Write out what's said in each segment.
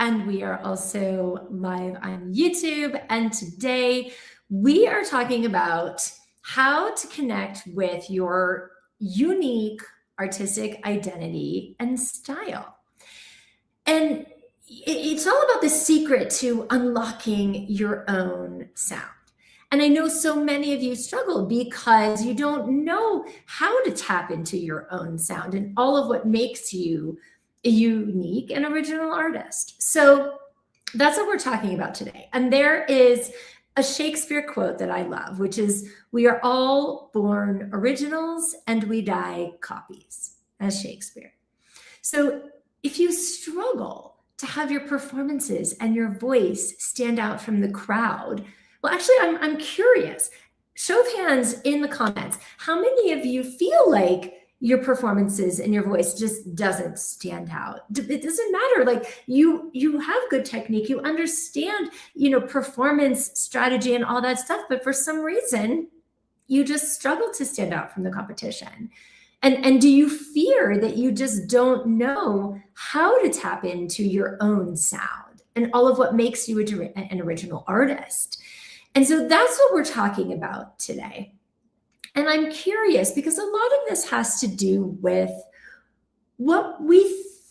and we are also live on YouTube. And today we are talking about how to connect with your unique artistic identity and style. And it's all about the secret to unlocking your own sound. And I know so many of you struggle because you don't know how to tap into your own sound and all of what makes you a unique and original artist. So that's what we're talking about today. And there is a Shakespeare quote that I love, which is, "We are all born originals and we die copies," as Shakespeare. So if you struggle to have your performances and your voice stand out from the crowd, well, actually, I'm curious. Show of hands in the comments. How many of you feel like your performances and your voice just doesn't stand out? It doesn't matter. Like you have good technique. You understand, performance strategy and all that stuff. But for some reason, you just struggle to stand out from the competition. And do you fear that you just don't know how to tap into your own sound and all of what makes you an original artist? And so that's what we're talking about today. And I'm curious because a lot of this has to do with what we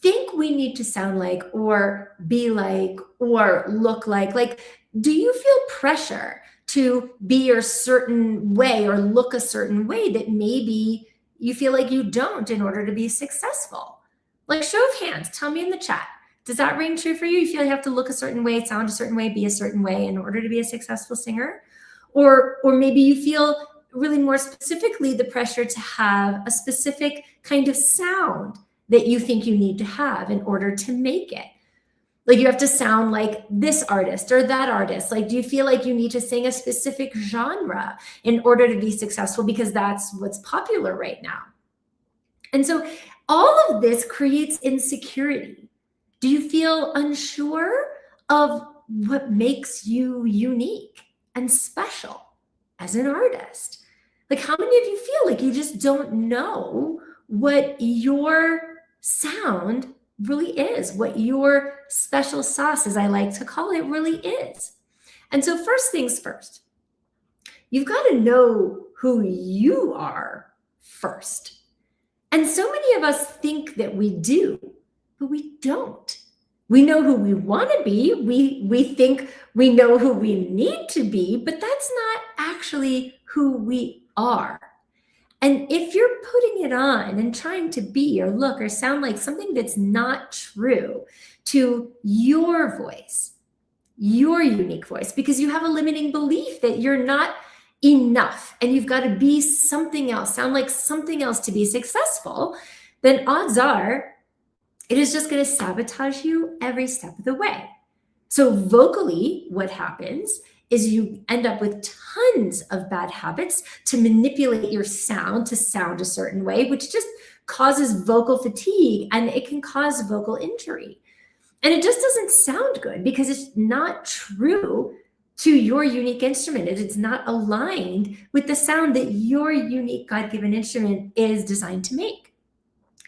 think we need to sound like or be like or look like. Like, do you feel pressure to be a certain way or look a certain way that maybe you feel like you don't in order to be successful? Like, show of hands, tell me in the chat. Does that ring true for you? You feel you have to look a certain way, sound a certain way, be a certain way in order to be a successful singer? Or maybe you feel really more specifically the pressure to have a specific kind of sound that you think you need to have in order to make it. Like you have to sound like this artist or that artist. Like, do you feel like you need to sing a specific genre in order to be successful because that's what's popular right now? And so all of this creates insecurity. Do you feel unsure of what makes you unique and special as an artist? Like, how many of you feel like you just don't know what your sound really is, what your special sauce, as I like to call it, really is? And so first things first, you've got to know who you are first. And so many of us think that we do, but we don't. We know who we want to be. We think we know who we need to be, but that's not actually who we are. And if you're putting it on and trying to be or look or sound like something that's not true to your voice, your unique voice, because you have a limiting belief that you're not enough and you've got to be something else, sound like something else to be successful, then odds are it is just going to sabotage you every step of the way. So vocally, what happens is you end up with tons of bad habits to manipulate your sound to sound a certain way, which just causes vocal fatigue and it can cause vocal injury. And it just doesn't sound good because it's not true to your unique instrument. It's not aligned with the sound that your unique God-given instrument is designed to make.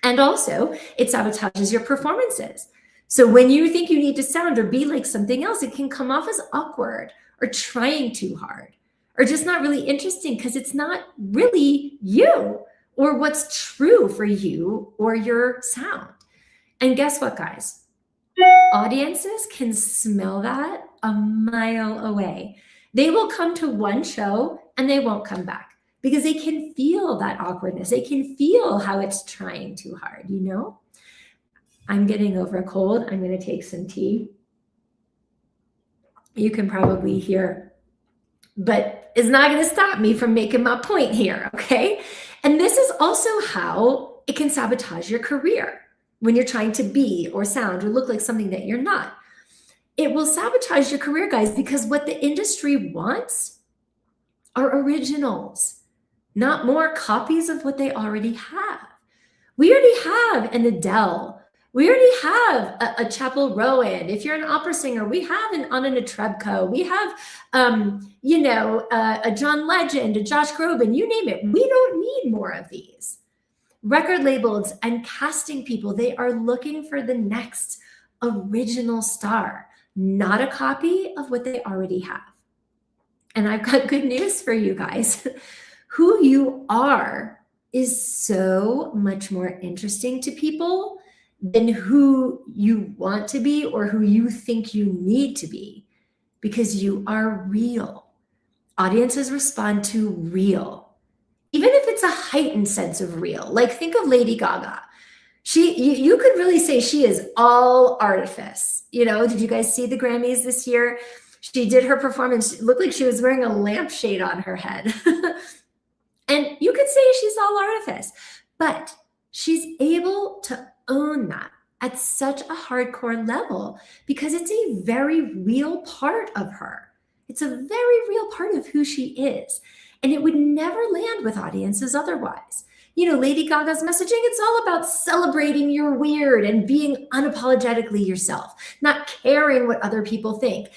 And also, it sabotages your performances. So when you think you need to sound or be like something else, it can come off as awkward or trying too hard or just not really interesting because it's not really you or what's true for you or your sound. And guess what, guys? Audiences can smell that a mile away. They will come to one show and they won't come back because they can feel that awkwardness. They can feel how it's trying too hard, I'm getting over a cold. I'm going to take some tea. You can probably hear, but it's not going to stop me from making my point here, okay? And this is also how it can sabotage your career when you're trying to be or sound or look like something that you're not. It will sabotage your career, guys, because what the industry wants are originals, not more copies of what they already have. We already have an Adele. We already have a Chapel Rowan. If you're an opera singer, we have an Anna Netrebko. We have, a John Legend, a Josh Groban, you name it. We don't need more of these. Record labels and casting people, they are looking for the next original star, not a copy of what they already have. And I've got good news for you guys. Who you are is so much more interesting to people than who you want to be or who you think you need to be, because you are real. Audiences respond to real, even if it's a heightened sense of real. Like, think of Lady Gaga. You could really say she is all artifice. You know, did you guys see the Grammys this year? She did her performance. It looked like she was wearing a lampshade on her head. And you could say she's all artifice, but she's able to own that at such a hardcore level because it's a very real part of her. It's a very real part of who she is. And it would never land with audiences otherwise. You know, Lady Gaga's messaging, it's all about celebrating your weird and being unapologetically yourself, not caring what other people think.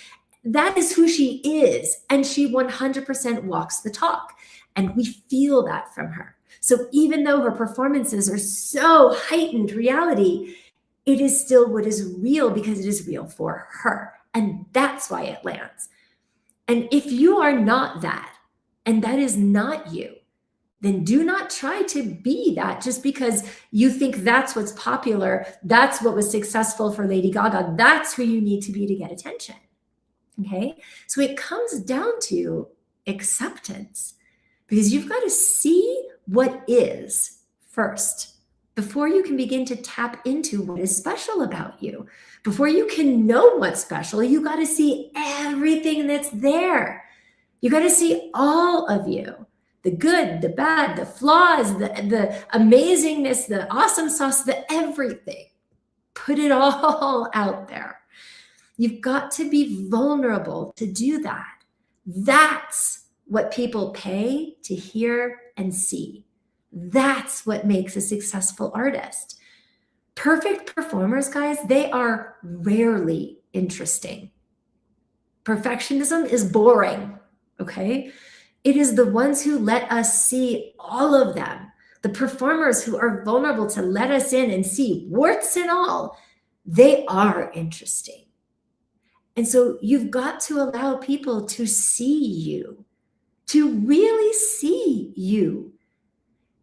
That is who she is. And she 100% walks the talk. And we feel that from her. So even though her performances are so heightened reality, it is still what is real because it is real for her. And that's why it lands. And if you are not that, and that is not you, then do not try to be that just because you think that's what's popular, that's what was successful for Lady Gaga, that's who you need to be to get attention. Okay? So it comes down to acceptance, because you've got to see what is first before you can begin to tap into what is special about you. Before you can know what's special, you got to see everything that's there. You got to see all of you, the good, the bad, the flaws, the amazingness, the awesome sauce, the everything. Put it all out there. You've got to be vulnerable to do that. That's what people pay to hear and see. That's what makes a successful artist. Perfect performers, guys, they are rarely interesting. Perfectionism is boring, okay? It is the ones who let us see all of them. The performers who are vulnerable to let us in and see warts and all, they are interesting. And so you've got to allow people to see you, to really see you.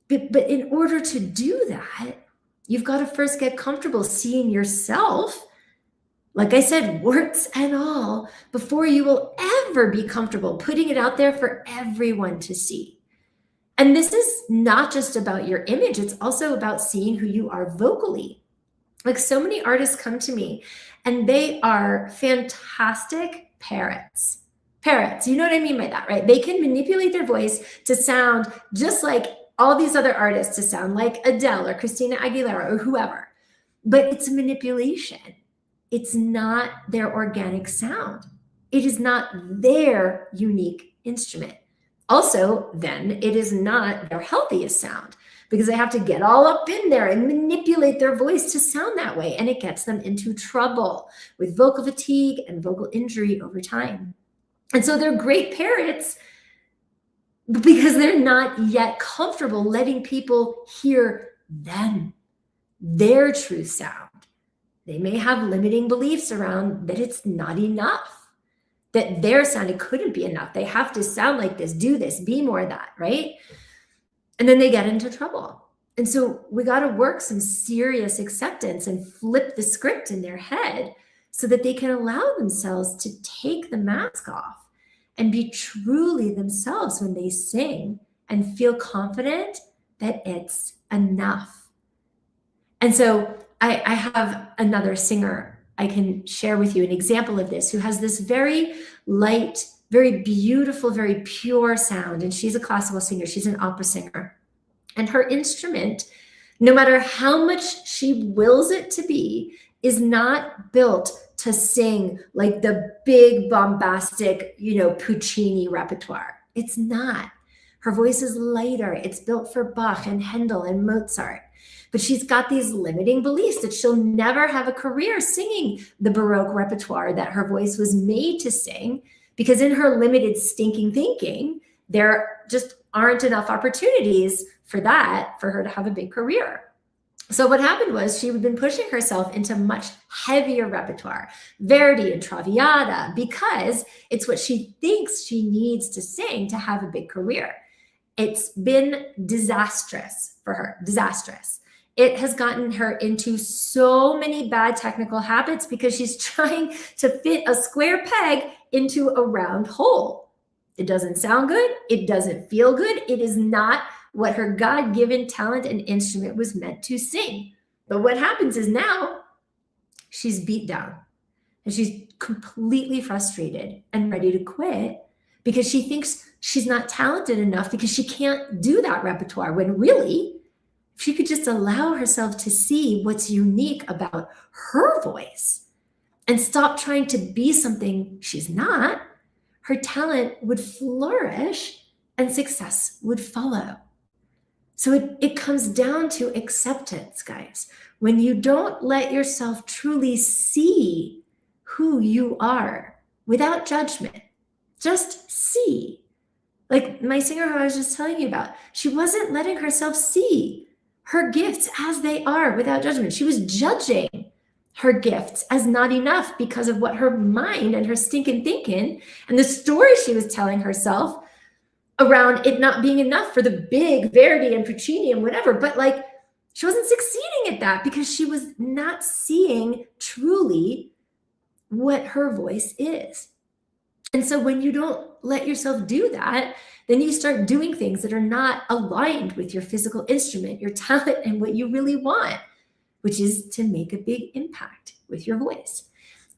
But in order to do that, you've got to first get comfortable seeing yourself, like I said, warts and all, before you will ever be comfortable putting it out there for everyone to see. And this is not just about your image, it's also about seeing who you are vocally. Like, so many artists come to me and they are fantastic parrots. Parrots, you know what I mean by that, right? They can manipulate their voice to sound just like all these other artists, to sound like Adele or Christina Aguilera or whoever. But it's a manipulation. It's not their organic sound. It is not their unique instrument. Also, then, it is not their healthiest sound, because they have to get all up in there and manipulate their voice to sound that way. And it gets them into trouble with vocal fatigue and vocal injury over time. And so they're great parrots because they're not yet comfortable letting people hear them, their true sound. They may have limiting beliefs around that it's not enough, that their sound, it couldn't be enough. They have to sound like this, do this, be more that, right? And then they get into trouble. And so we got to work some serious acceptance and flip the script in their head so that they can allow themselves to take the mask off and be truly themselves when they sing and feel confident that it's enough. And so I have another singer I can share with you, an example of this, who has this very light, very beautiful, very pure sound. And she's a classical singer. She's an opera singer. And her instrument, no matter how much she wills it to be, is not built to sing like the big bombastic, Puccini repertoire. It's not. Her voice is lighter. It's built for Bach and Handel and Mozart. But she's got these limiting beliefs that she'll never have a career singing the Baroque repertoire that her voice was made to sing, because in her limited stinking thinking, there just aren't enough opportunities for her to have a big career. So what happened was she had been pushing herself into much heavier repertoire, Verdi and Traviata, because it's what she thinks she needs to sing to have a big career. It's been disastrous for her, disastrous. It has gotten her into so many bad technical habits because she's trying to fit a square peg into a round hole. It doesn't sound good. It doesn't feel good. It is not what her God-given talent and instrument was meant to sing. But what happens is now she's beat down and she's completely frustrated and ready to quit because she thinks she's not talented enough because she can't do that repertoire, when really, if she could just allow herself to see what's unique about her voice and stop trying to be something she's not, her talent would flourish and success would follow. So it comes down to acceptance, guys. When you don't let yourself truly see who you are without judgment, just see. Like my singer who I was just telling you about, she wasn't letting herself see her gifts as they are without judgment. She was judging her gifts as not enough because of what her mind and her stinking thinking and the story she was telling herself around it not being enough for the big Verdi and Puccini and whatever. But like, she wasn't succeeding at that because she was not seeing truly what her voice is. And so when you don't let yourself do that, then you start doing things that are not aligned with your physical instrument, your talent, and what you really want, which is to make a big impact with your voice.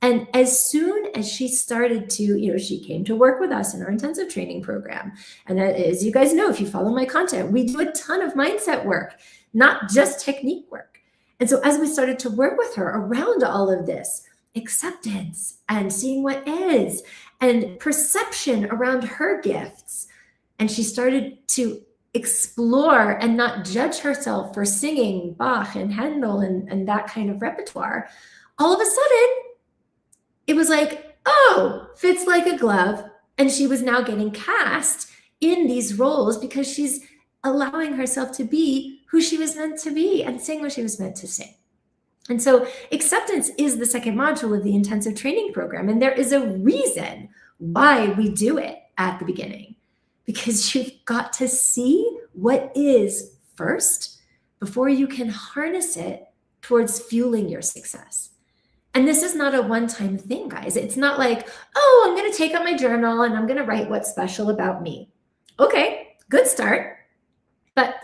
And as soon as she started to, she came to work with us in our intensive training program. And as you guys know, if you follow my content, we do a ton of mindset work, not just technique work. And so as we started to work with her around all of this, acceptance and seeing what is, and perception around her gifts, and she started to explore and not judge herself for singing Bach and Handel and that kind of repertoire, all of a sudden, it was like, oh, fits like a glove. And she was now getting cast in these roles because she's allowing herself to be who she was meant to be and sing what she was meant to sing. And so acceptance is the second module of the intensive training program. And there is a reason why we do it at the beginning, because you've got to see what is first before you can harness it towards fueling your success. And this is not a one-time thing, guys. It's not like, oh, I'm going to take out my journal and I'm going to write what's special about me. Okay, good start. But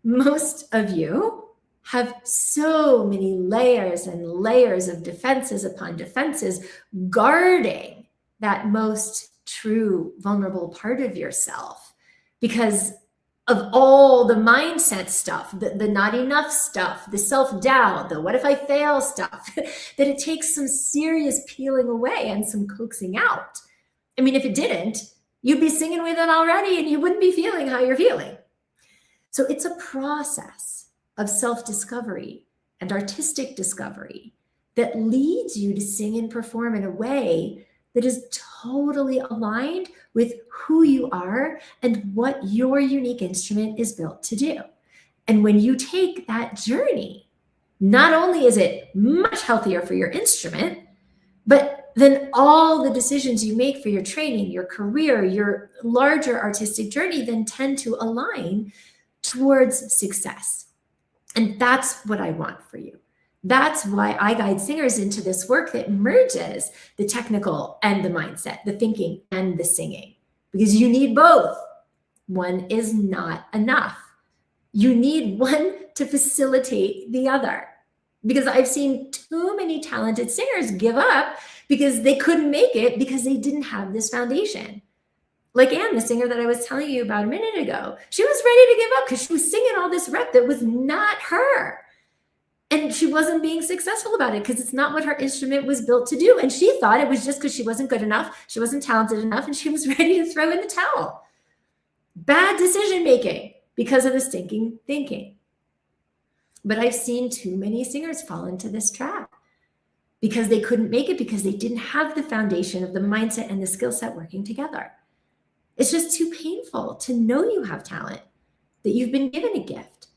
most of you have so many layers and layers of defenses upon defenses guarding that most true, vulnerable part of yourself because of all the mindset stuff, the not enough stuff, the self-doubt, the what if I fail stuff, that it takes some serious peeling away and some coaxing out. I mean, if it didn't, you'd be singing with it already and you wouldn't be feeling how you're feeling. So it's a process of self-discovery and artistic discovery that leads you to sing and perform in a way that is totally aligned with who you are and what your unique instrument is built to do. And when you take that journey, not only is it much healthier for your instrument, but then all the decisions you make for your training, your career, your larger artistic journey then tend to align towards success. And that's what I want for you. That's why I guide singers into this work that merges the technical and the mindset, the thinking and the singing, because you need both. One is not enough. You need one to facilitate the other, because I've seen too many talented singers give up because they couldn't make it because they didn't have this foundation. Like Anne, the singer that I was telling you about a minute ago, she was ready to give up because she was singing all this rep that was not her. And she wasn't being successful about it because it's not what her instrument was built to do. And she thought it was just because she wasn't good enough, she wasn't talented enough, and she was ready to throw in the towel. Bad decision-making because of the stinking thinking. But I've seen too many singers fall into this trap because they couldn't make it because they didn't have the foundation of the mindset and the skill set working together. It's just too painful to know you have talent, that you've been given a gift,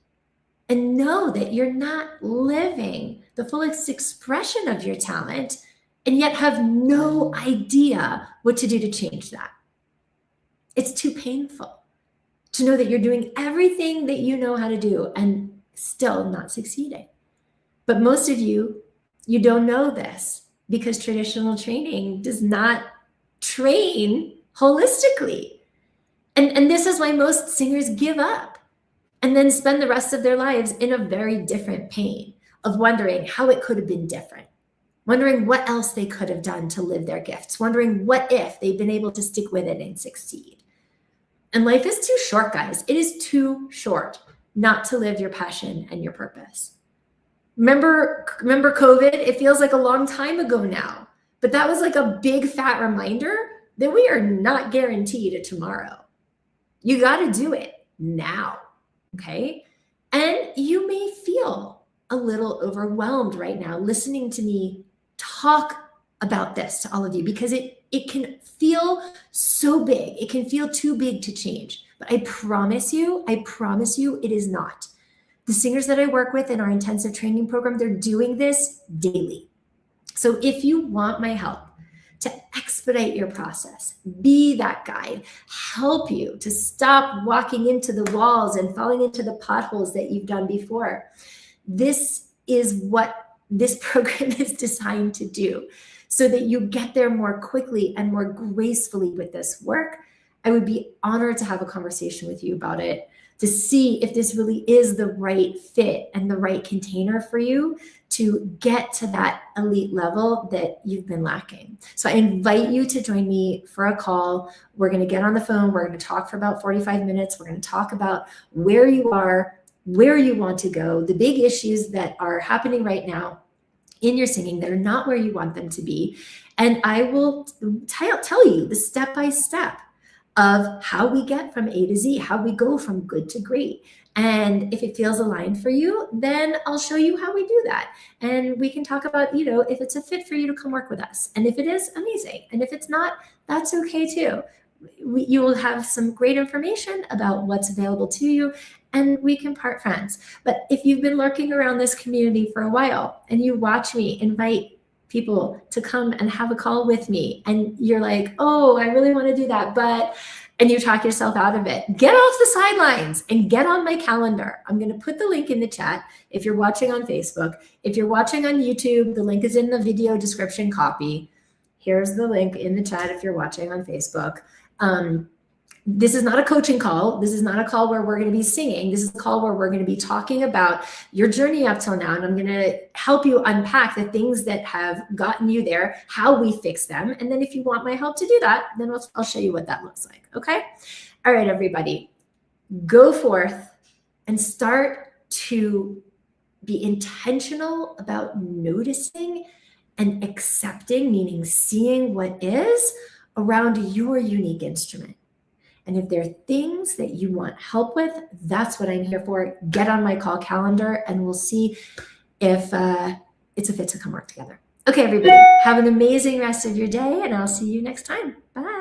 and know that you're not living the fullest expression of your talent and yet have no idea what to do to change that. It's too painful to know that you're doing everything that you know how to do and still not succeeding. But most of you don't know this because traditional training does not train holistically. And this is why most singers give up and then spend the rest of their lives in a very different pain of wondering how it could have been different, wondering what else they could have done to live their gifts, wondering what if they'd been able to stick with it and succeed. And life is too short, guys. It is too short not to live your passion and your purpose. Remember COVID? It feels like a long time ago now, but that was like a big fat reminder that we are not guaranteed a tomorrow. You got to do it now, okay? And you may feel a little overwhelmed right now listening to me talk about this to all of you because it can feel so big. It can feel too big to change, but I promise you, it is not. The singers that I work with in our intensive training program, they're doing this daily. So if you want my help to expedite your process, be that guide, help you to stop walking into the walls and falling into the potholes that you've done before, this is what this program is designed to do so that you get there more quickly and more gracefully with this work. I would be honored to have a conversation with you about it, to see if this really is the right fit and the right container for you to get to that elite level that you've been lacking. So I invite you to join me for a call. We're going to get on the phone. We're going to talk for about 45 minutes. We're going to talk about where you are, where you want to go, the big issues that are happening right now in your singing that are not where you want them to be. And I will tell you the step-by-step of how we get from A to Z, how we go from good to great. And if it feels aligned for you, then I'll show you how we do that. And we can talk about, if it's a fit for you to come work with us. And if it is, amazing. And if it's not, that's okay too. You will have some great information about what's available to you, and we can part friends. But if you've been lurking around this community for a while and you watch me invite people to come and have a call with me, and you're like, oh, I really want to do that, and you talk yourself out of it, get off the sidelines and get on my calendar. I'm going to put the link in the chat if you're watching on Facebook. If you're watching on YouTube, the link is in the video description copy. Here's the link in the chat if you're watching on Facebook. This is not a coaching call. This is not a call where we're going to be singing. This is a call where we're going to be talking about your journey up till now. And I'm going to help you unpack the things that have gotten you there, how we fix them. And then if you want my help to do that, then I'll show you what that looks like. Okay. All right, everybody, go forth and start to be intentional about noticing and accepting, meaning seeing what is around your unique instrument. And if there are things that you want help with, that's what I'm here for. Get on my call calendar and we'll see if it's a fit to come work together. Okay, everybody, have an amazing rest of your day and I'll see you next time. Bye.